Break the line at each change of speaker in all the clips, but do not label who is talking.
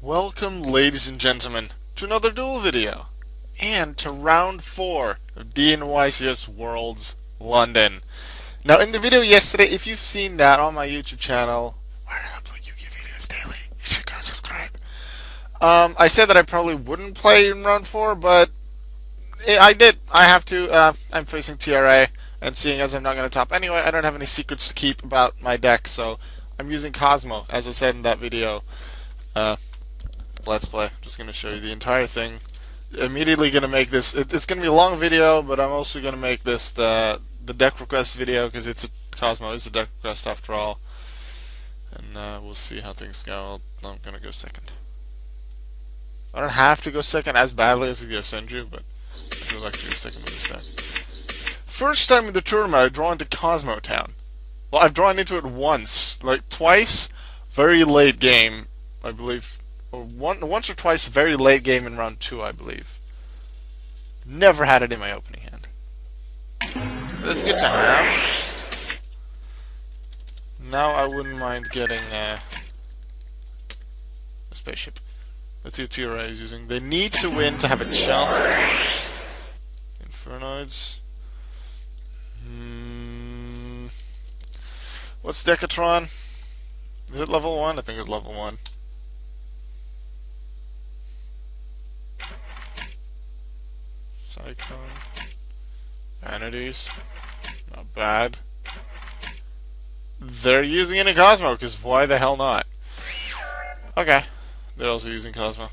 Welcome, ladies and gentlemen, to another Duel video, and to round 4 of DNYCS Worlds London. Now, in the video yesterday, if you've seen that on my YouTube channel, where I upload UK videos daily, you should go subscribe. I said that I probably wouldn't play in round 4, but I did. I have to. I'm facing TRA, and seeing as I'm not going to top anyway, I don't have any secrets to keep about my deck, so I'm using Kozmo, as I said in that video. Let's play. Just going to show you the entire thing. Immediately going to make this. It's going to be a long video, but I'm also going to make this the deck request video because it's a Kozmo is a deck request after all, and we'll see how things go. I'm going to go second. I don't have to go second as badly as the Senju, but I would like to go second with this deck. First time in the tournament, I draw into Kozmo Town. Well, I've drawn into it once, like twice, very late game, I believe. Or once or twice, very late game in round 2, I believe. Never had it in my opening hand. That's good to have. Now I wouldn't mind getting a spaceship. Let's see what TRA is using. They need to win to have a chance at Infernoids. What's Decatron? Is it level 1? I think it's level 1. Cyclone. Vanities. Not bad. They're using it in Kozmo, because why the hell not? Okay. They're also using Kozmo.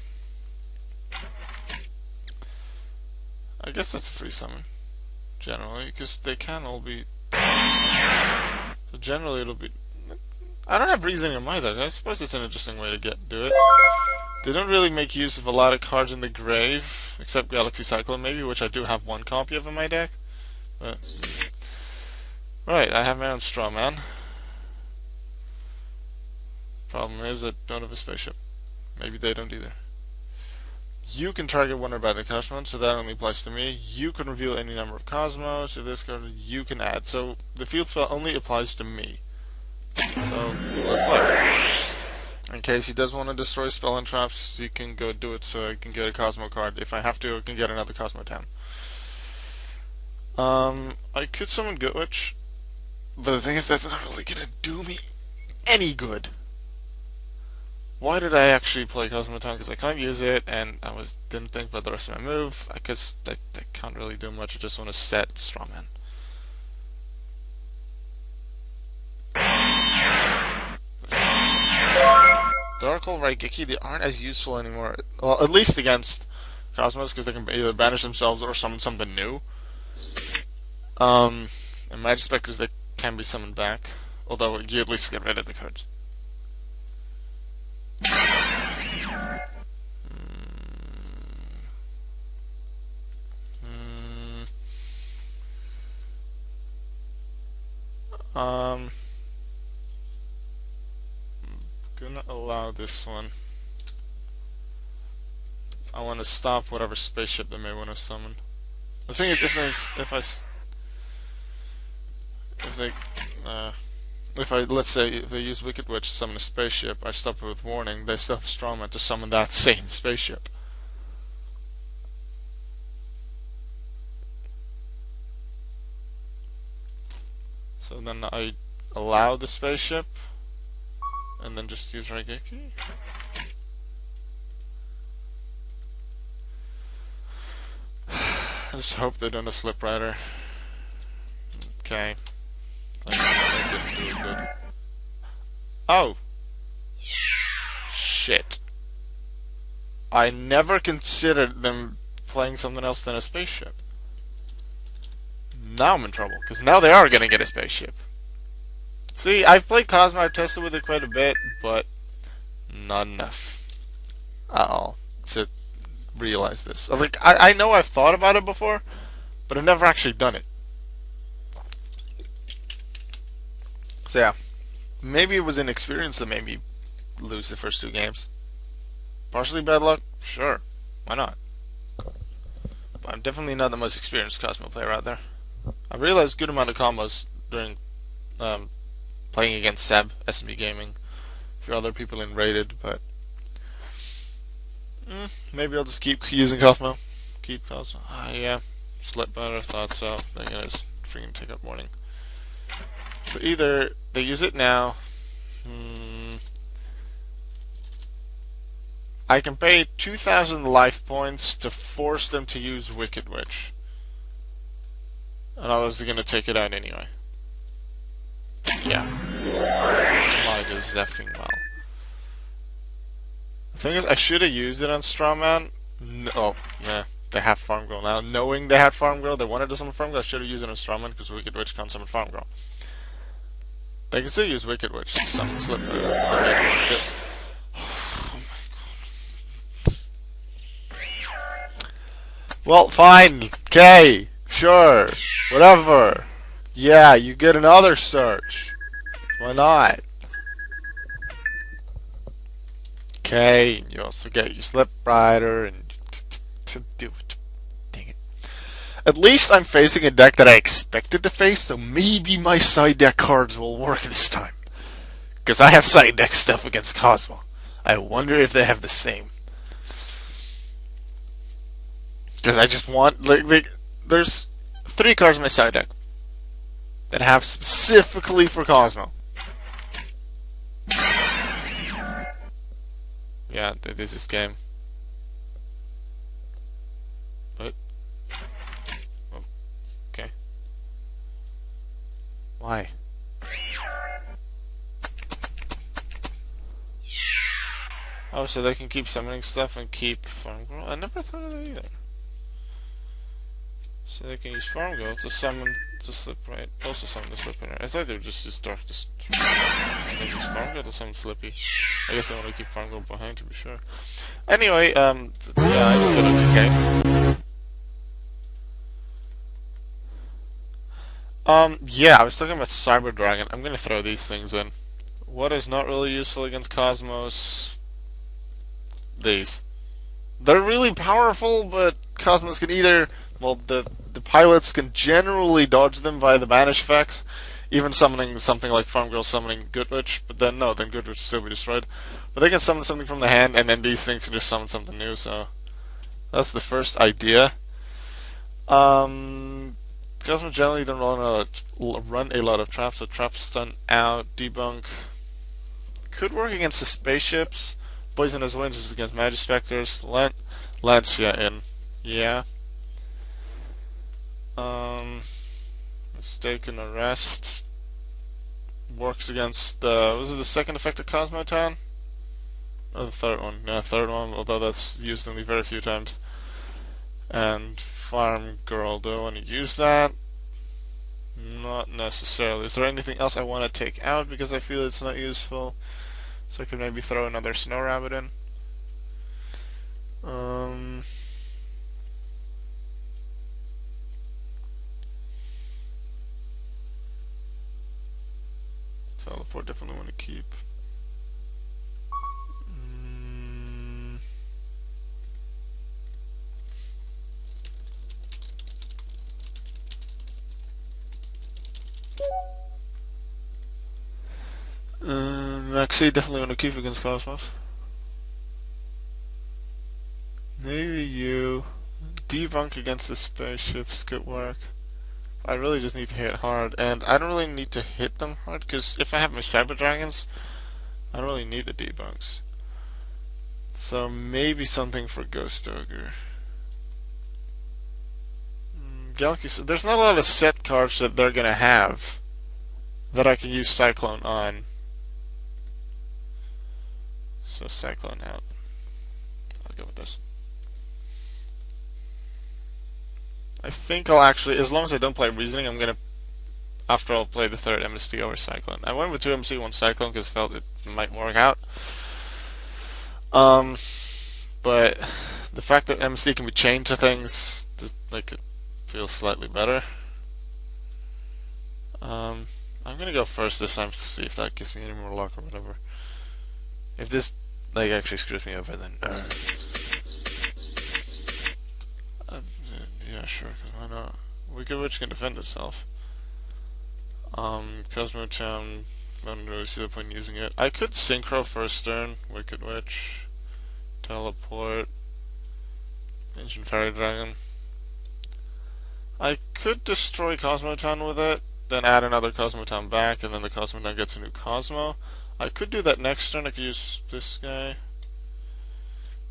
I guess that's a free summon. Generally, because they can all be... So generally it'll be... I don't have reasoning in mind though. I suppose it's an interesting way to do it. They don't really make use of a lot of cards in the grave, except Galaxy Cyclone maybe, which I do have one copy of in my deck. But right, I have my own straw man. Problem is I don't have a spaceship. Maybe they don't either. You can target one or battle Kozmo, so that only applies to me. You can reveal any number of Kozmos. If this card you can add. So the field spell only applies to me. So let's play. In case he does want to destroy spell and traps, he can go do it so I can get a Kozmo card. If I have to, I can get another Kozmo Town. I could summon Gagulic, but the thing is that's not really gonna do me any good. Why did I actually play Kozmo Town? Because I can't use it, and I didn't think about the rest of my move. Because I can't really do much. I just want to set Strawman. Dark Hole Raigeki, they aren't as useful anymore. Well, at least against Cosmos, because they can either banish themselves or summon something new. And Magic Spectres, they can be summoned back. Although, you at least get rid of the cards. Gonna allow this one. I want to stop whatever spaceship they may want to summon. The thing is, if let's say if they use Wicked Witch to summon a spaceship, I stop it with warning. They still have Strawman to summon that same spaceship. So then I allow the spaceship, and then just use Raigeki. I just hope they don't have Slip Rider. Okay. I didn't do it good. Oh! Shit. I never considered them playing something else than a spaceship. Now I'm in trouble, because now they are going to get a spaceship. See, I've played Kozmo, I've tested with it quite a bit, but not enough at all to realize this. I know I've thought about it before, but I've never actually done it. So yeah, maybe it was inexperience that made me lose the first 2 games. Partially bad luck? Sure, why not? But I'm definitely not the most experienced Kozmo player out there. I realized good amount of combos during playing against Seb, SMB Gaming, a few other people in Rated, but Maybe I'll just keep using Kozmo. Keep Kozmo. Yeah. Slept better, thought so. Then again, it's freaking take up morning. So either they use it now. I can pay 2,000 life points to force them to use Wicked Witch. And otherwise they're gonna take it out anyway. Yeah. Might as effing well. The thing is, I should have used it on Strawman. Oh, yeah. They have Farm Girl now. Knowing they had Farm Girl, they wanted to summon Farm Girl, I should have used it on Strawman because Wicked Witch can't summon Farm Girl. They can still use Wicked Witch to summon Slipper. Oh my god. Well, fine. Okay. Sure. Whatever. Yeah, you get another search. Why not? Okay, you also get your Slip Rider and to do it. Dang it. At least I'm facing a deck that I expected to face, so maybe my side deck cards will work this time. Because I have side deck stuff against Kozmo. I wonder if they have the same. Because I just want, there's 3 cards in my side deck that I have specifically for Kozmo. Yeah, this is game. But okay. Why? Oh, so they can keep summoning stuff and keep Farm Girl? I never thought of that either. So they can use Farm Girl to summon the Slip, right? Also summon the Slip in her. I thought they would just use Darkness. They use Farm Girl to summon Slippy. I guess they want to keep Farm Girl behind to be sure. Anyway, yeah, I just got a decay. Yeah, I was talking about Cyber Dragon. I'm gonna throw these things in. What is not really useful against Cosmos? These. They're really powerful, but Cosmos can either, well, the pilots can generally dodge them via the banish effects, even summoning something like Farm Girl summoning Good Witch, but then no, then Good Witch will still be destroyed. But they can summon something from the hand, and then these things can just summon something new, so that's the first idea. Cosmo generally don't run a lot of traps, so trap stun out, debunk. Could work against the spaceships. Poisonous Winds is against Magic Specters. Lancia in. Yeah. Mistaken Arrest. Works against the... Was it the second effect of Cosmo Town? Or the third one? Yeah, third one, although that's used only very few times. And Farm Girl, do I want to use that? Not necessarily. Is there anything else I want to take out because I feel it's not useful? So I could maybe throw another Snow Rabbit in. Teleport definitely want to keep. Maxi definitely want to keep against Cosmos. Maybe you. Debunk against the spaceships could work. I really just need to hit hard, and I don't really need to hit them hard, because if I have my Cyber Dragons, I don't really need the debunks. So maybe something for Ghost Ogre. Gagulic, there's not a lot of set cards that they're gonna have that I can use Cyclone on. So Cyclone out. I'll go with this. I think I'll actually, as long as I don't play Reasoning, I'm gonna, after I'll play the third MST over Cyclone. I went with 2 MST, 1 Cyclone because I felt it might work out. But the fact that MST can be chained to things, like, it feels slightly better. I'm gonna go first this time to see if that gives me any more luck or whatever. If this, like, actually screws me over, then yeah, sure, because why not? Wicked Witch can defend itself. Kozmo Town, I don't really see the point in using it. I could Synchro first turn, Wicked Witch, Teleport, Ancient Fairy Dragon. I could destroy Kozmo Town with it, then add another Kozmo Town back, and then the Kozmo Town gets a new Kozmo. I could do that next turn. I could use this guy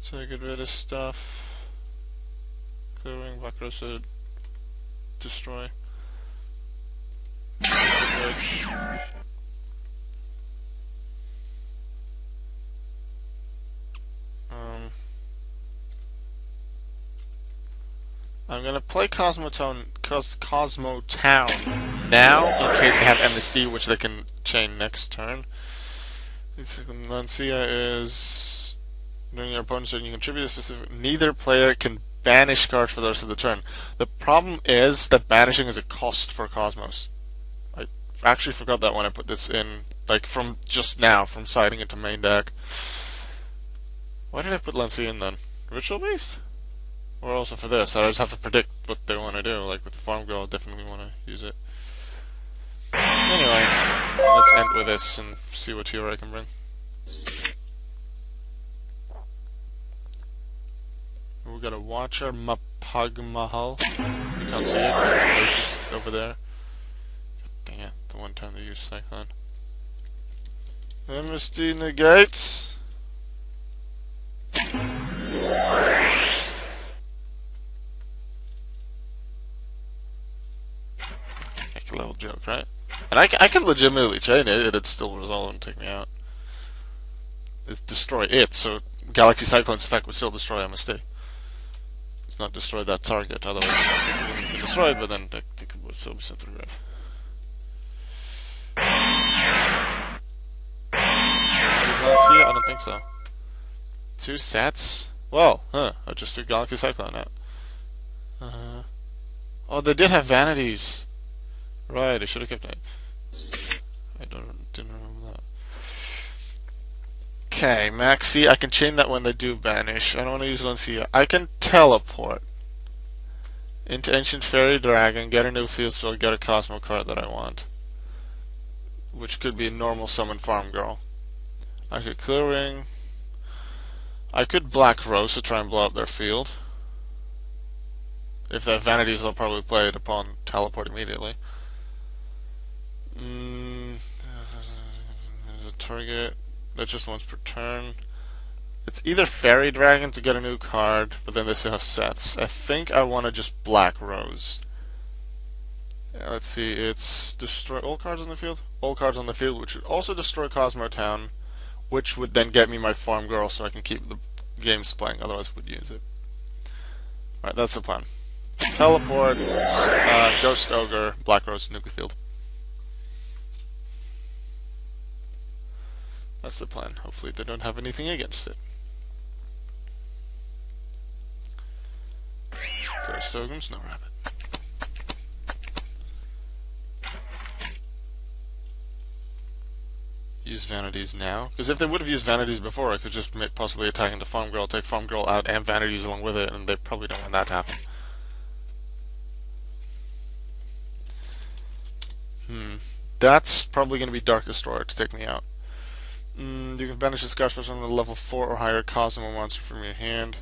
to get rid of stuff. Clearing, Black Rose to destroy. Which I'm gonna play Cosmo Town now in case they have MSD, which they can chain next turn. Lancia is during your opponent's turn. You contribute a specific. Neither player can banish cards for the rest of the turn. The problem is that banishing is a cost for Cosmos. I actually forgot that when I put this in, like from just now, from siding into main deck. Why did I put Lancia in then? Ritual based? Or also for this, I just have to predict what they want to do. Like with the Farm Girl, I'll definitely want to use it. Anyway, let's end with this and see what hero I can bring. We got a Watcher Mapagmahal. You can't see it, but the face is over there. God dang it, the one time they use Cyclone. MSD negates. A little joke, right? And I can legitimately chain it, it'd still resolve and take me out. It's destroy it, so Galaxy Cyclone's effect would still destroy MSD. It's not destroy that target, otherwise it wouldn't have been destroyed, but then it would still be sent to the grave. I don't think so. 2 sets? Well, I just threw Galaxy Cyclone out. Oh, they did have vanities. Right, I should have kept it. I didn't remember that. Okay, Maxi, I can chain that when they do banish. I don't want to use Lancia. I can teleport into Ancient Fairy Dragon, get a new field spell, get a Cosmo card that I want. Which could be a normal summon Farm Girl. I could Clearing. I could Black Rose to try and blow up their field. If they have vanities, they'll probably play it upon teleport immediately. Target. That's just once per turn. It's either Fairy Dragon to get a new card, but then they still have sets. I think I want to just Black Rose. Yeah, let's see. It's destroy all cards on the field. All cards on the field, which would also destroy Kozmo Town, which would then get me my Farm Girl, so I can keep the games playing. Otherwise, I would use it. Alright, that's the plan. Teleport, Ghost Ogre, Black Rose, nuke field. That's the plan. Hopefully they don't have anything against it. Ghost Ogre, Snow Rabbit. Use Vanities now. Because if they would have used Vanities before, I could just possibly attack into Farm Girl, take Farm Girl out and Vanities along with it, and they probably don't want that to happen. That's probably going to be Dark Destroyer to take me out. You can banish a Scar Special on the level 4 or higher Cosmo monster from your hand.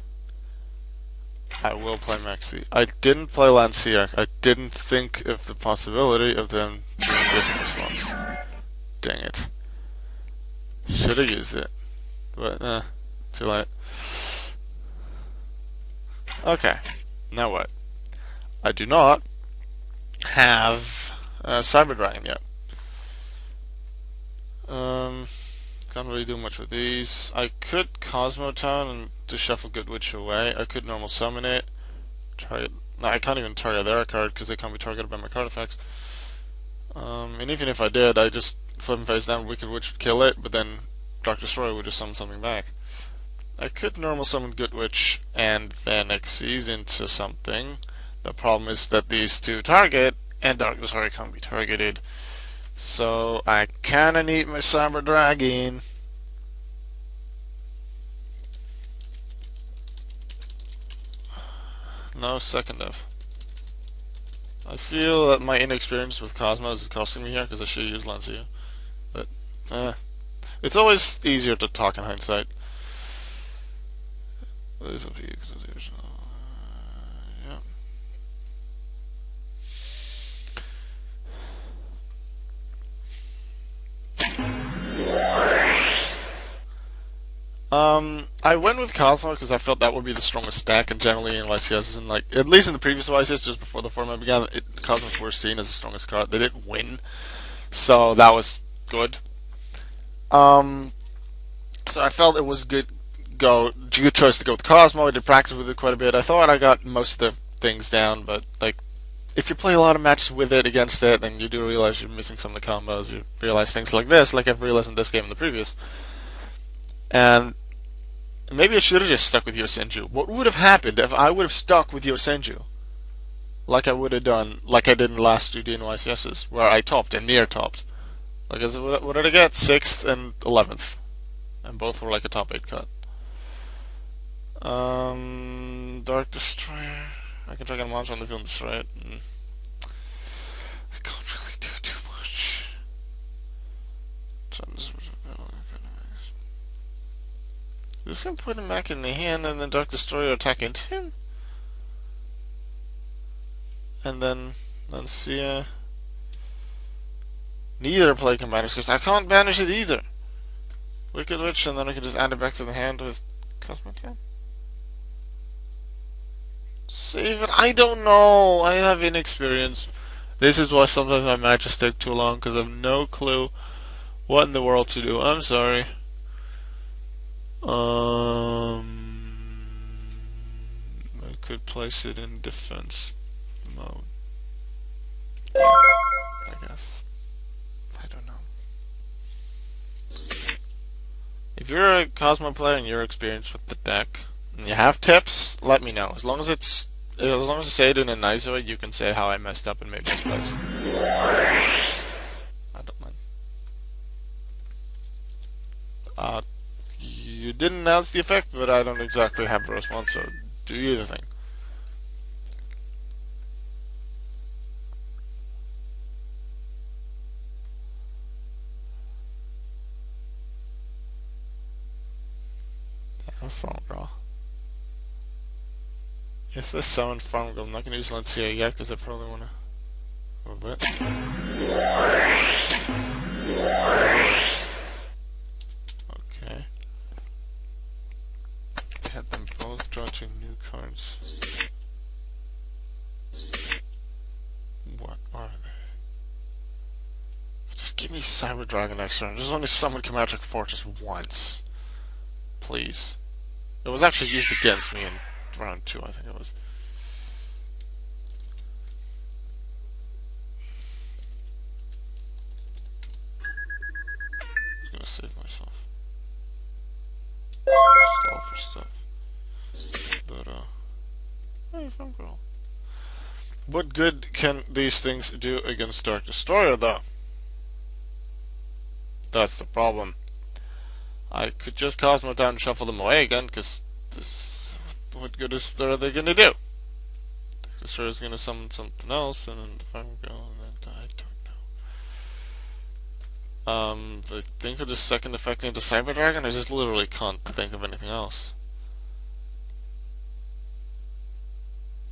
I will play Maxi. I didn't play Lancia. I didn't think of the possibility of them doing this in response. Dang it. Should have used it. But, too late. Okay. Now what? I do not have Cyber Dragon yet. Can't really do much with these. I could Kozmo Town and just shuffle Good Witch away. I could normal summon it. Target. No, I can't even target their card because they can't be targeted by my card effects. And even if I did, I just flip them face down. Wicked Witch would kill it, but then Dark Destroyer would just summon something back. I could normal summon Good Witch and then Xyz into something. The problem is that these two target, and Dark Destroyer can't be targeted. So I kinda need my Cyber Dragon. No, second of. I feel that my inexperience with Cosmos is costing me here because I should use Lancia. But, it's always easier to talk in hindsight. What is up to you? I went with Kozmo because I felt that would be the strongest stack, and generally in YCS, and like at least in the previous YCS, just before the format began, Cosmos were seen as the strongest card. They didn't win, so that was good. Um, so I felt it was good choice to go with Cosmo. I did practice with it quite a bit. I thought I got most of the things down, but like if you play a lot of matches with it against it, then you do realize you're missing some of the combos. You realize things like this, like I've realized in this game and the previous. And maybe I should have just stuck with Yosenju. What would have happened if I would have stuck with Yosenju? Like I would have done, like I did in the last two DNYCSs, where I topped and near topped. Like, what did I get? 6th and 11th. And both were like a top 8 cut. Dark Destroyer. I can try to get a monster on the field and destroy it. I can't really do too much. This can put him back in the hand and then Dark Destroyer attack into him? And then Lancia. Neither play can banish because I can't banish it either. Wicked Witch, and then I can just add it back to the hand with Cosmocan. Save it? I don't know. I have inexperience. This is why sometimes my matches take too long because I have no clue what in the world to do. I'm sorry. I could place it in defense mode. I guess. I don't know. If you're a Kozmo player and you're experienced with the deck and you have tips, let me know. As long as you say it in a nice way, you can say how I messed up and made misplays. I don't mind. You didn't announce the effect, but I don't exactly have a response, so do you the thing. Yeah, front row. If this summon front row, I'm not gonna use Lancia yet because I probably wanna a bit. Okay. I had them both draw 2 new cards. What are they? Just give me Cyber Dragon next turn. Just only summon Chimeric Fortress once. Please. It was actually used against me in round 2, I think it was. I'm gonna save myself. Stall for stuff. But, hey, Fun Girl. What good can these things do against Dark Destroyer, though? That's the problem. I could just Cosmo down and shuffle them away again, because this. What good are they gonna do? Dark Destroyer's gonna summon something else, and then the Fire Girl, and then I don't know. I think of the second effect into Cyber Dragon. I just literally can't think of anything else.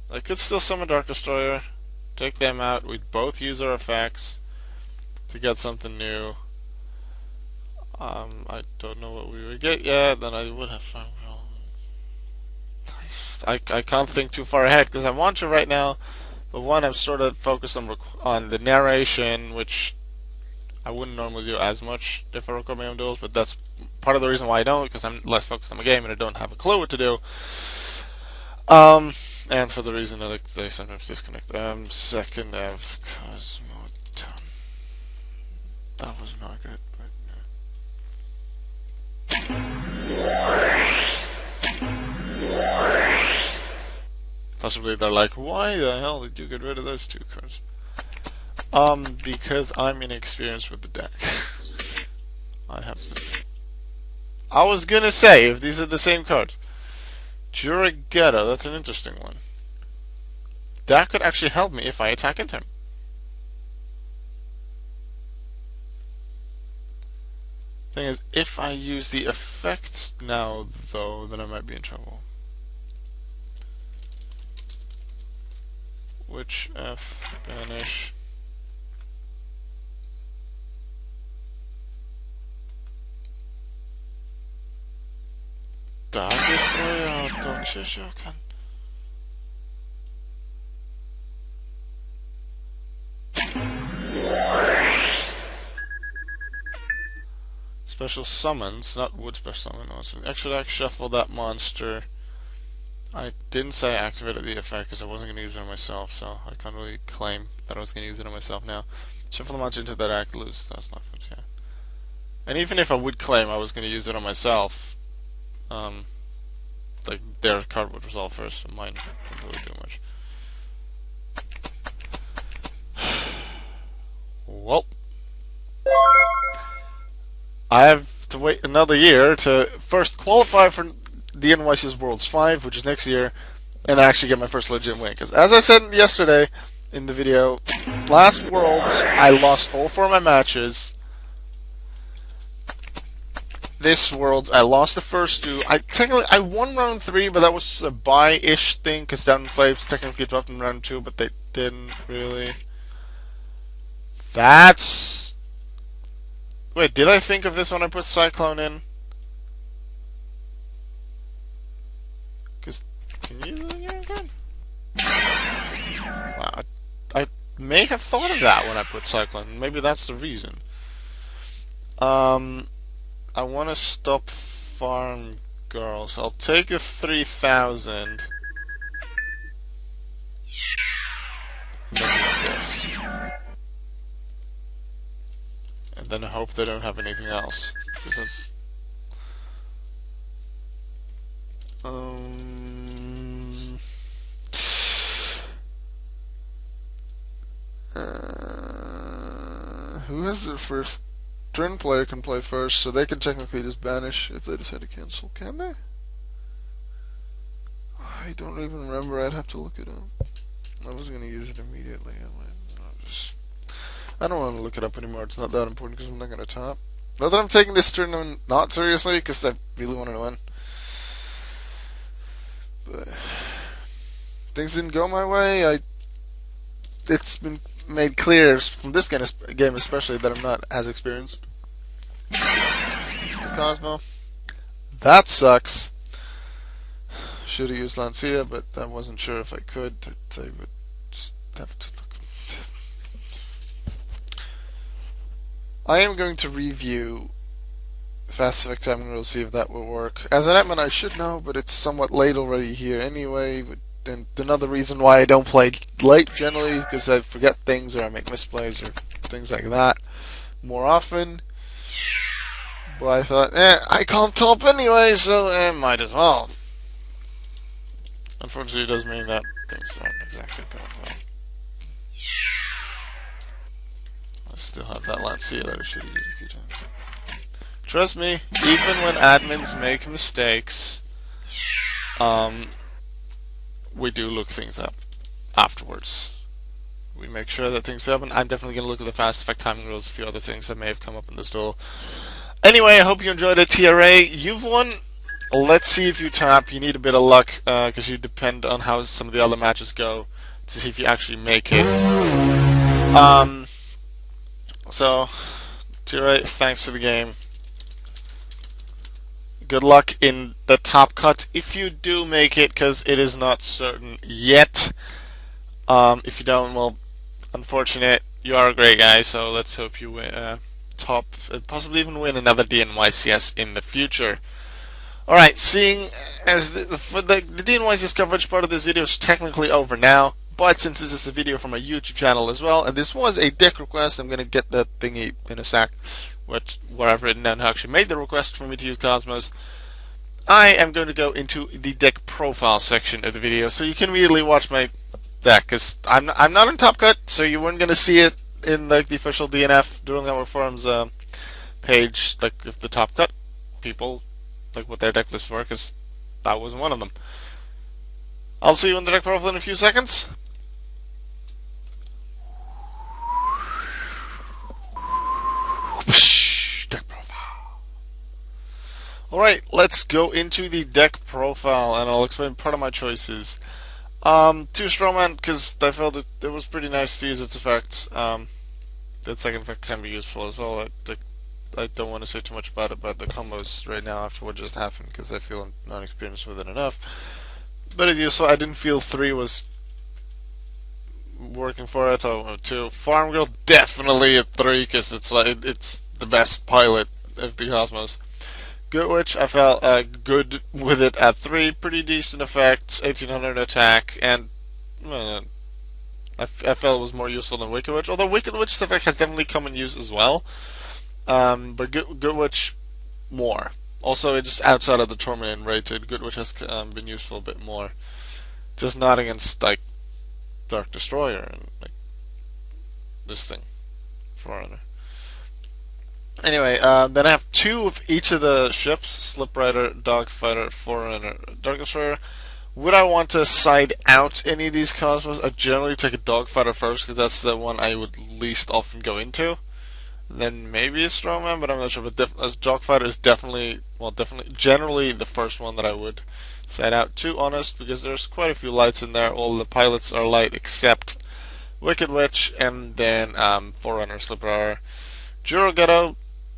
I could still summon Dark Destroyer, take them out. We'd both use our effects to get something new. I don't know what we would get yet. Then I would have fun. I can't think too far ahead because I want to right now. But one, I'm sort of focused on the narration, which I wouldn't normally do as much if I record my own duels. But that's part of the reason why I don't, because I'm less focused on the game and I don't have a clue what to do. And for the reason that they sometimes disconnect. Second of Kozmo done. That was not good, but possibly they're like, why the hell did you get rid of those 2 cards? Because I'm inexperienced with the deck. I was gonna say, if these are the same cards. Jurigetta, that's an interesting one. That could actually help me if I attack into him. Thing is, if I use the effects now, though, then I might be in trouble. Which F, banish. Dag Destroyer och Dogshokan. Special summons, not wood special summon. No, it's an extra deck, shuffle that monster. I didn't say I activated the effect because I wasn't going to use it on myself, so I can't really claim that I was going to use it on myself now. Shuffle the monster into that deck, lose. That's not fancy, yeah. And even if I would claim I was going to use it on myself, like their card would resolve first, so mine wouldn't really do much. Well, I have to wait another year to first qualify for DNYCS Worlds 5, which is next year, and actually get my first legit win. Because as I said yesterday in the video, last Worlds I lost all 4 of my matches. This Worlds I lost the first 2. I won round 3, but that was a bye-ish thing because Down in Flames technically dropped in round 2, but they didn't really. That's. Wait, did I think of this when I put Cyclone in? Because can you do it again? Wow, I may have thought of that when I put Cyclone. Maybe that's the reason. I want to stop farm girls. I'll take a 3,000. And then do this. And then I hope they don't have anything else. Who has their first turn? Player can play first, so they can technically just banish if they decide to cancel. Can they? I don't even remember. I'd have to look it up. I was going to use it immediately. I don't want to look it up anymore. It's not that important because I'm not going to top. Not that I'm taking this tournament not seriously, because I really wanted to win. But things didn't go my way. It's been made clear from this game especially that I'm not as experienced as Kozmo. That sucks. Should have used Lancia, but I wasn't sure if I could. I would just have to look. I am going to review Fast Effect Timing Rules, see if that will work. As an admin I should know, but it's somewhat late already here anyway. And another reason why I don't play late generally, because I forget things or I make misplays or things like that more often. But I thought, I can't top anyway, so might as well. Unfortunately, it does mean that things aren't exactly going well. I still have that Lancia that I should have used a few times. Trust me, even when admins make mistakes, we do look things up afterwards. We make sure that things happen. I'm definitely going to look at the Fast Effect Timing Rules, a few other things that may have come up in this duel. Anyway, I hope you enjoyed it, TRA. You've won. Let's see if you tap. You need a bit of luck, because you depend on how some of the other matches go to see if you actually make it. So, TRA, thanks for the game. Good luck in the top cut if you do make it, because it is not certain yet. If you don't, well, unfortunate. You are a great guy, so let's hope you win, top, possibly even win another DNYCS in the future. Alright, seeing as the DNYCS coverage part of this video is technically over now, but since this is a video from my YouTube channel as well, and this was a deck request, I'm going to get that thingy in a sec, where I've written down who actually made the request for me to use Kozmos. I am going to go into the deck profile section of the video, so you can immediately watch my deck, because I'm not on Top Cut, so you weren't going to see it in like the official DNF Dueling Network Forums page, like if the Top Cut people, like what their deck lists were, because that wasn't one of them. I'll see you in the deck profile in a few seconds. Deck profile. Alright, let's go into the deck profile, and I'll explain part of my choices. 2 Strawman, because I felt it was pretty nice to use its effects. That second effect can be useful as well. I don't want to say too much about the combos right now after what just happened because I feel I'm not experienced with it enough. But it's useful. I didn't feel 3 was working for it. I thought it went 2. Farm Girl definitely a 3 because it's like it's the best pilot of the Cosmos. Good Witch, I felt good with it at 3. Pretty decent effect, 1800 attack, and I felt it was more useful than Wicked Witch. Although Wicked Witch's effect has definitely come in use as well. But Good Witch more. Also, just outside of the Torment and Rated, Good Witch has been useful a bit more. Just not against like Dark Destroyer and like this thing, Forerunner. Anyway, then I have 2 of each of the ships: Slip Rider, Dogfighter, Forerunner, Dark Destroyer. Would I want to side out any of these Cosmos? I generally take a Dogfighter first because that's the one I would least often go into. Then maybe a Strongman, but I'm not sure. But Dogfighter is definitely, generally the first one that I would side out. Too honest, because there's quite a few lights in there. All the pilots are light except Wicked Witch, and then Forerunner, Slip Rider, Ghetto.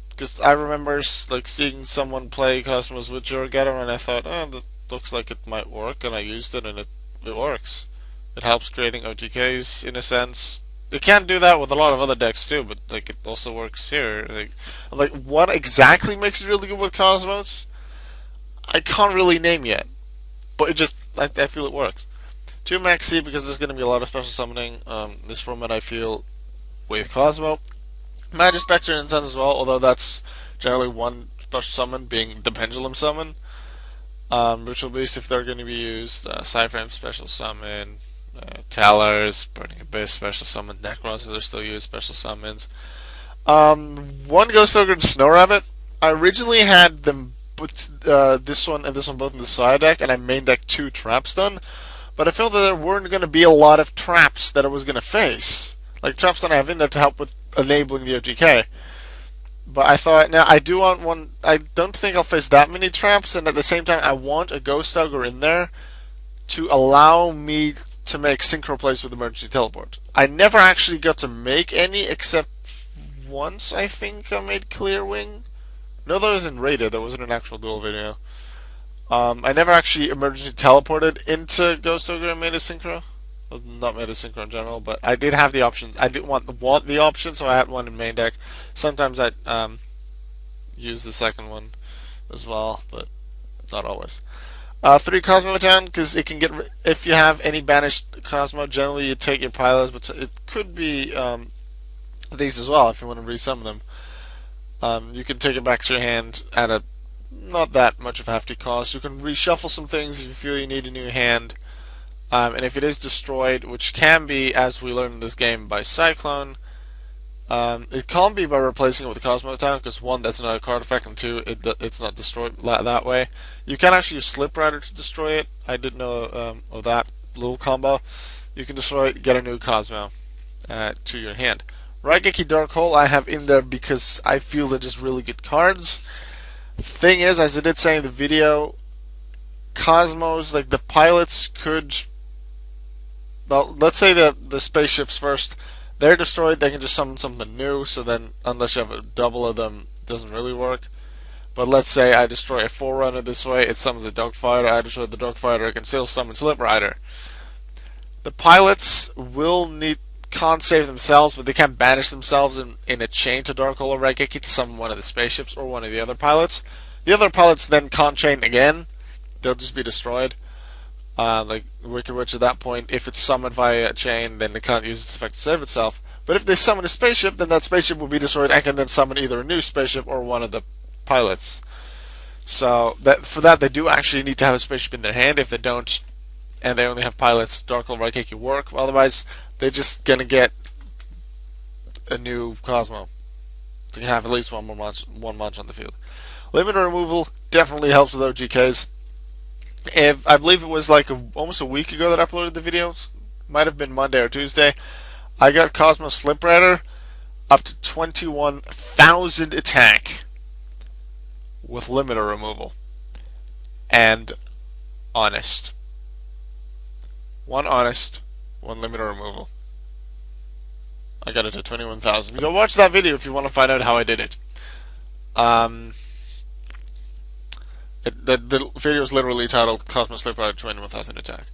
Because I remember like seeing someone play Cosmos with Ghetto, and I thought, oh, that looks like it might work, and I used it, and it works. It helps creating OTKs in a sense. It can't do that with a lot of other decks too, but like it also works here. Like what exactly makes it really good with Cosmos? I can't really name yet, but it just I feel it works. 2 Maxi because there's going to be a lot of special summoning. This format I feel with Cosmo. Magic Spectre in a sense as well, although that's generally one special summon, being the Pendulum Summon. Ritual Beast if they're going to be used. Cyframe special summon. Talars, Burning Abyss special summon. Necrons if they're still used special summons. 1 Ghost Ogre and Snow Rabbit. I originally had them this one and this one both in the side deck, and I main deck 2 traps done. But I felt that there weren't going to be a lot of traps that I was going to face. Like traps that I have in there to help with enabling the OTK. But I thought, now I do want one. I don't think I'll face that many traps, and at the same time, I want a Ghost Ogre in there to allow me to make synchro plays with emergency teleport. I never actually got to make any except once. I think I made Clear Wing. No, that was in Rated. That wasn't an actual duel video. I never actually emergency teleported into Ghost Ogre and made a synchro. Well, not made a synchro in general, but I did have the option. I didn't want the option, so I had one in main deck. Sometimes I'd use the second one as well, but not always. 3 Cosmo Town, because it can get if you have any banished Cosmo. Generally, you take your pilots, but it could be these as well if you want to resummon them. You can take it back to your hand at a not that much of a hefty cost. You can reshuffle some things if you feel you need a new hand. And if it is destroyed, which can be, as we learned in this game, by Cyclone, it can't be by replacing it with a Cosmo Town, because 1, that's not a card effect, and 2, it's not destroyed that way. You can actually use Slip Rider to destroy it. I didn't know of that little combo. You can destroy it, get a new Cosmo to your hand. Raigeki Dark Hole I have in there because I feel they're just really good cards. Thing is, as I did say in the video, Cosmos, like the pilots could... Well, let's say the spaceships first. They're destroyed, they can just summon something new, so then, unless you have a double of them, it doesn't really work. But let's say I destroy a Forerunner this way, it summons a Dogfighter, I destroy the Dogfighter, I can still summon Slip Rider. The pilots can't save themselves, but they can banish themselves in a chain to Dark Hole or Raigeki to summon one of the spaceships or one of the other pilots. The other pilots then can't chain again, they'll just be destroyed. Like Wicked Witch at that point, if it's summoned via a chain, then it can't use its effect to save itself. But if they summon a spaceship, then that spaceship will be destroyed and can then summon either a new spaceship or one of the pilots. So for that, they do actually need to have a spaceship in their hand. If they don't, and they only have pilots, Dark Hole Raigeki work. Otherwise, they're just gonna get a new Cosmo. They can have at least one launch on the field. Limiter removal definitely helps with OGKs. I believe it was like almost a week ago that I uploaded the video. Might have been Monday or Tuesday. I got Cosmo Slip Rider up to 21,000 attack with limiter removal. And honest. 1 honest, 1 limiter removal. I got it to 21,000. Go watch that video if you want to find out how I did it. Um, the video is literally titled Kozmo Sleep Out 21,000 Attack.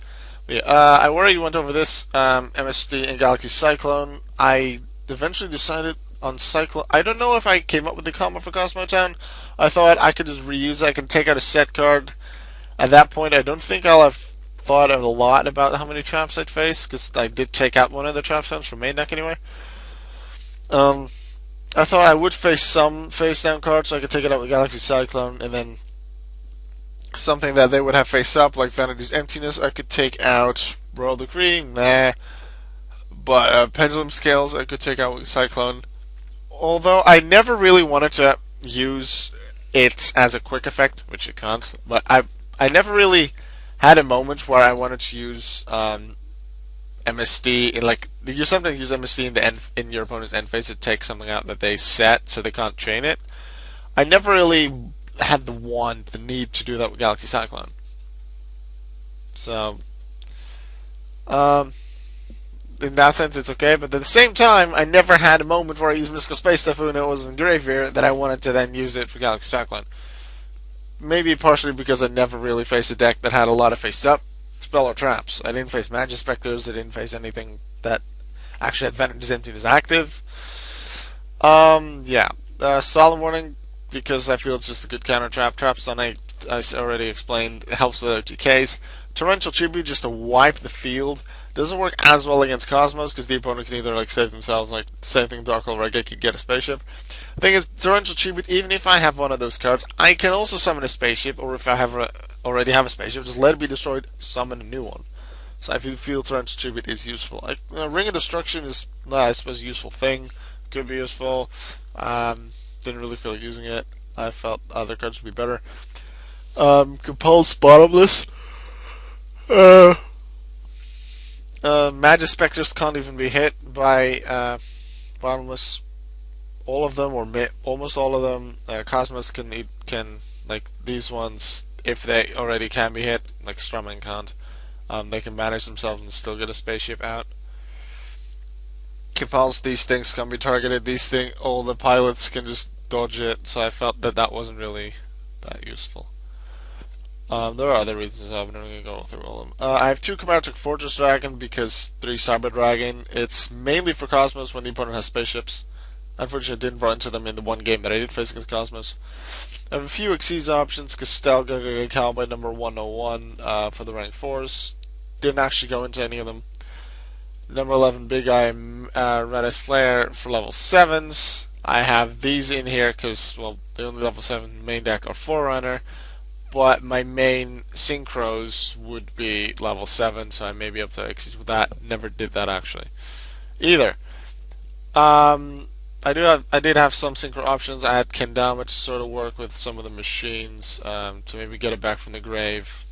But yeah, I already went over this MSD and Galaxy Cyclone. I eventually decided on Cyclone. I don't know if I came up with the combo for Cosmo Town. I thought I could just reuse it. I can take out a set card. At that point, I don't think I'll have thought a lot about how many traps I'd face, because I did take out one of the trap sounds from main deck anyway. I thought I would face some face down cards so I could take it out with Galaxy Cyclone, and then something that they would have face up, like Vanity's Emptiness, I could take out Royal Decree, nah. But Pendulum Scales I could take out with Cyclone. Although I never really wanted to use it as a quick effect, which you can't, but I never really had a moment where I wanted to use MSD in, like, you sometimes use MSD in the end, in your opponent's end phase to take something out that they set so they can't chain it. I never really had the need to do that with Galaxy Cyclone. So, in that sense, it's okay. But at the same time, I never had a moment where I used Mystical Space Typhoon and it was in Graveyard that I wanted to then use it for Galaxy Cyclone. Maybe partially because I never really faced a deck that had a lot of face-up spell or traps. I didn't face Magic Specters, I didn't face anything that actually had Vanity's Emptiness active. Yeah. Solemn Warning, because I feel it's just a good counter trap. Trapstun, I already explained, it helps with OTKs. Torrential Tribute, just to wipe the field. Doesn't work as well against Cosmos, because the opponent can either save themselves, like same thing Dark Hole Reggae could get a spaceship. The thing is, Torrential Tribute, even if I have one of those cards, I can also summon a spaceship, or if I already have a spaceship, just let it be destroyed, summon a new one. So I feel Torrential Tribute is useful. Ring of Destruction is, I suppose, a useful thing. Could be useful. Didn't really feel like using it. I felt other cards would be better. Compulse Bottomless. Magic Specters can't even be hit by Bottomless. All of them, or almost all of them. Cosmos can, like these ones, if they already can be hit, like Strawman can't. They can manage themselves and still get a spaceship out. Compulse, these things can be targeted. All the pilots can just dodge it. So I felt that wasn't really that useful. There are other reasons, I'm not going to go through all of them. I have 2 Chimeric Fortress Dragon because 3 Cyber Dragon. It's mainly for Cosmos when the opponent has spaceships. Unfortunately, I didn't run into them in the one game that I did face against Cosmos. I have a few Xyz options. Castel, Gagulic, Cowboy number 101 for the rank 4s. Didn't actually go into any of them. Number 11, Big Eye, Red Eyes Flare for level 7s. I have these in here because, well, the only level 7 main deck are Forerunner. But my main synchros would be level 7, so I may be able to exceed with that. Never did that actually, either. I did have some synchro options. I had Kendama to sort of work with some of the machines to maybe get it back from the grave,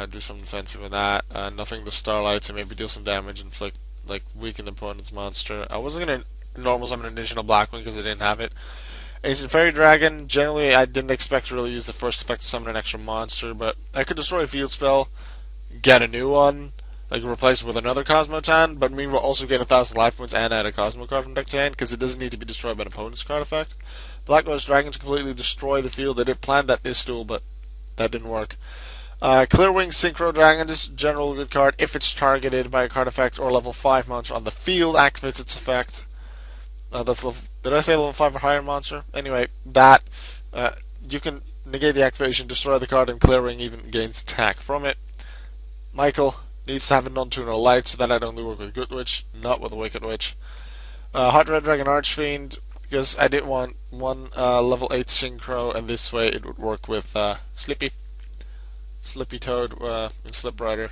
do something fancy with that. Nothing the Starlight to maybe deal some damage, inflict, like, weaken the opponent's monster. I wasn't gonna normal summon an additional black one because I didn't have it. Ancient Fairy Dragon, generally I didn't expect to really use the first effect to summon an extra monster, but I could destroy a field spell, get a new one, like replace it with another Cosmotan, but meanwhile also get 1,000 life points and add a Cosmo card from deck to hand, because it doesn't need to be destroyed by an opponent's card effect. Black Nose Dragon to completely destroy the field. They did plan that this duel, but that didn't work. Clearwing Synchro Dragon, just general good card. If it's targeted by a card effect or level 5 monster on the field, activates its effect. That's level. Did I say level 5 or higher monster? Anyway, that you can negate the activation, destroy the card, and Clearwing even gains attack from it. Michael needs to have a non-tuner light, so that I'd only work with Good Witch, not with a Wicked Witch. Hot Red Dragon Archfiend, because I didn't want one level 8 Synchro, and this way it would work with Slippy Toad and Slip Rider.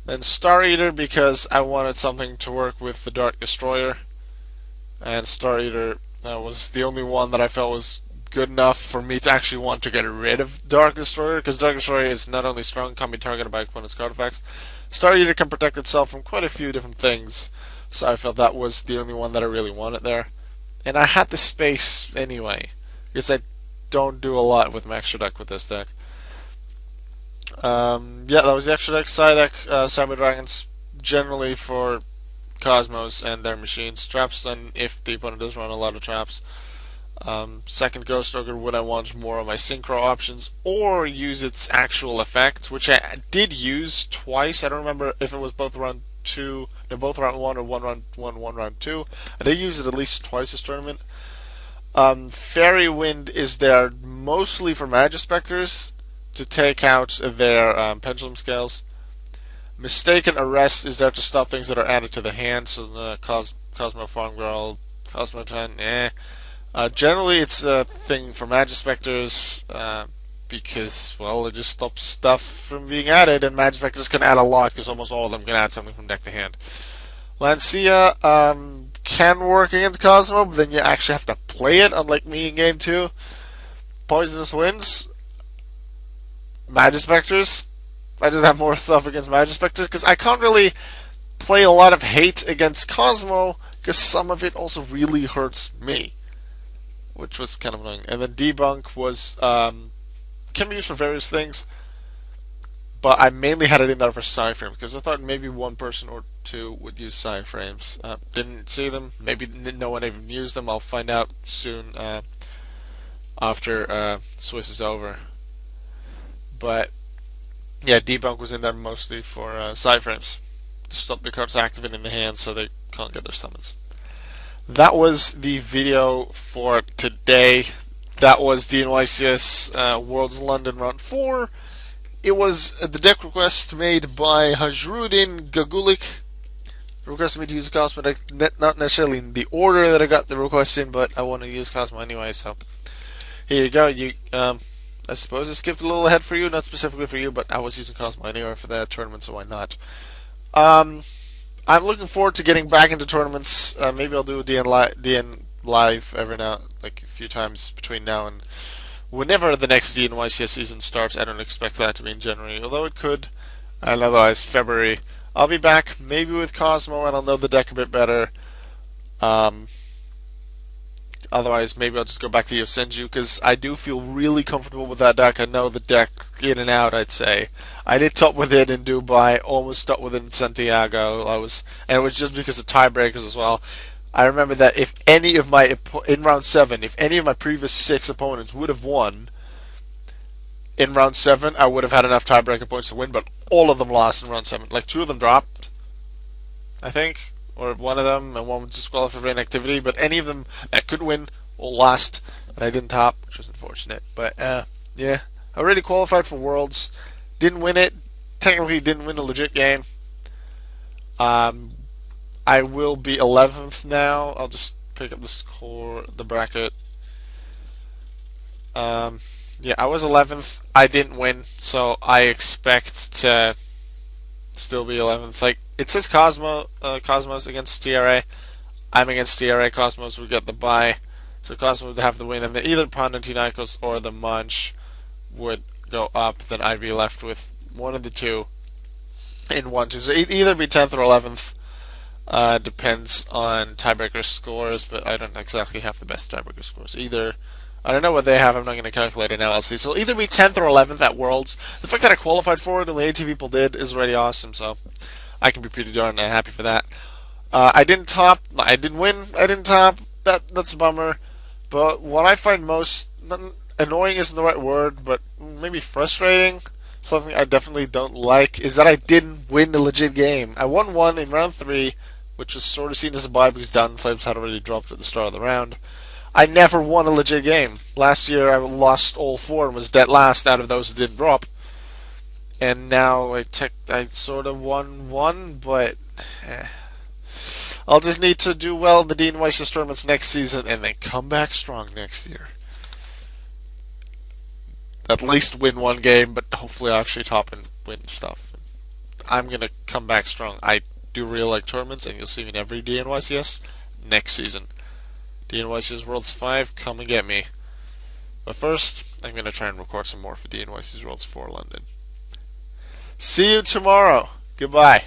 Then Star Eater, because I wanted something to work with the Dark Destroyer. And Star Eater was the only one that I felt was good enough for me to actually want to get rid of Dark Destroyer, because Dark Destroyer is not only strong, can be targeted by opponent's card effects. Star Eater can protect itself from quite a few different things, so I felt that was the only one that I really wanted there. And I had the space anyway, because I don't do a lot with my extra deck with this deck. Yeah, that was the extra deck. Side deck, Cyber Dragons, generally for Cosmos and their machines. Traps then if the opponent does run a lot of traps. Second Ghost Ogre, would I want more of my synchro options or use its actual effect, which I did use twice. I don't remember if it was both round two, no, both round one or one round one, one round two. I did use it at least twice this tournament. Fairy Wind is there mostly for Magispectors to take out their pendulum scales. Mistaken Arrest is there to stop things that are added to the hand, so the Kozmo Farm Girl, Cosmo 10, generally, it's a thing for Magispectors because, well, it just stops stuff from being added, and Magispectors can add a lot because almost all of them can add something from deck to hand. Lancia can work against Cosmo, but then you actually have to play it, unlike me in Game 2. Poisonous Winds, Magispectors. I just have more stuff against Magispectors because I can't really play a lot of hate against Cosmo because some of it also really hurts me, which was kind of annoying. And then Debunk was can be used for various things, but I mainly had it in there for side frames because I thought maybe one person or two would use side frames. Didn't see them. Maybe no one even used them. I'll find out soon after Swiss is over. But yeah, Debunk was in there mostly for side frames to stop the cards active in the hand so they can't get their summons. That was the video for today. That was DNYCS Worlds London Round 4. It was the deck request made by Hajrudin Gagulic. Requested me to use a Cosmo deck, not necessarily in the order that I got the request in, but I want to use Cosmo anyway, so here you go. I suppose I skipped a little ahead for you, not specifically for you, but I was using Cosmo anyway for that tournament, so why not? I'm looking forward to getting back into tournaments. Maybe I'll do a DN live every now, like a few times between now and whenever the next DNYCS season starts. I don't expect that to be in January, although it could. And otherwise, February. I'll be back, maybe with Kozmo, and I'll know the deck a bit better. Otherwise, maybe I'll just go back to Yosenju, because I do feel really comfortable with that deck. I know the deck in and out, I'd say. I did top with it in Dubai, almost top with it in Santiago. And it was just because of tiebreakers as well. I remember that if any of my, in round 7, if any of my previous 6 opponents would have won, in round 7, I would have had enough tiebreaker points to win, but all of them lost in round 7. Like, 2 of them dropped, I think, or one of them, and one was disqualified for inactivity, but any of them that could win all lost, and I didn't top, which was unfortunate. But, yeah, I already qualified for Worlds, didn't win it, technically didn't win a legit game. I will be 11th now. I'll just pick up the score, the bracket. Yeah, I was 11th. I didn't win, so I expect to still be 11th. Like, it says Cosmos against TRA. I'm against TRA. Cosmos would get the bye, so Cosmos would have the win, and then either DNYCS or the Munch would go up. Then I'd be left with one of the two in 1-2. So either be 10th or 11th. Depends on tiebreaker scores, but I don't exactly have the best tiebreaker scores either. I don't know what they have. I'm not going to calculate it now. I'll see. So either be 10th or 11th at Worlds. The fact that I qualified for it and the 80 people did is already awesome, so I can be pretty darn happy for that. I didn't top. I didn't win. I didn't top. That's a bummer. But what I find most annoying isn't the right word, but maybe frustrating, something I definitely don't like, is that I didn't win the legit game. I won one in round 3, which was sort of seen as a bye because Down Flames had already dropped at the start of the round. I never won a legit game. Last year I lost all 4 and was dead last out of those that didn't drop. And now I sort of won one, but I'll just need to do well in the DNYCS tournaments next season and then come back strong next year. At least win one game, but hopefully I'll actually top and win stuff. I'm going to come back strong. I do really like tournaments, and you'll see me in every DNYCS next season. DNYCS Worlds 5, come and get me. But first, I'm going to try and record some more for DNYCS Worlds 4 London. See you tomorrow. Goodbye.